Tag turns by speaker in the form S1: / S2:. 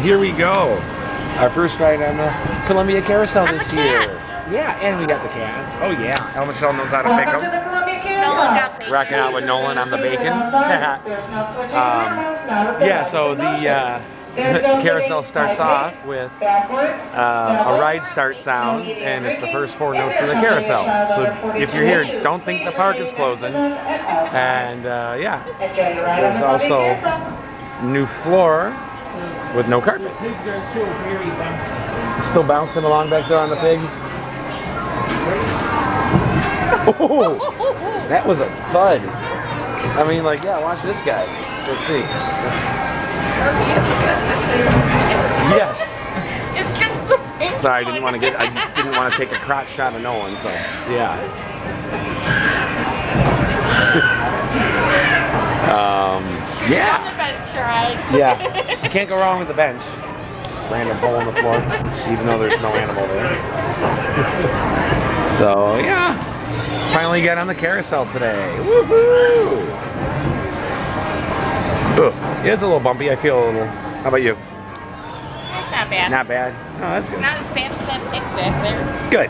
S1: Here we go. Our first ride on the Columbia Carousel this year.
S2: Cats.
S1: Yeah, and we got the cats. Oh yeah, El Michelle knows how to pick them. Rocking out with Nolan on the bacon. Yeah, so the carousel starts off with a ride start sound, and it's the first 4 notes of the carousel. So if you're here, don't think the park is closing. And yeah, there's also new floor with no carpet.
S3: The pigs are still very bouncy.
S1: Still bouncing along back there on the pigs. Oh, that was a thud. I mean, like, yeah, watch this guy. Let's see. Yes.
S2: It's just the pink.
S1: Sorry, I didn't want to take a crotch shot of Nolan, so yeah. Yeah. Yeah. You can't go wrong with the bench. Random hole in the floor, even though there's no animal there. So yeah. Finally got on the carousel today. Woohoo! It's a little bumpy. I feel a little. How about you?
S2: That's not bad.
S1: Not bad. Oh, that's good.
S2: Not as bad as that pig back there.
S1: Good.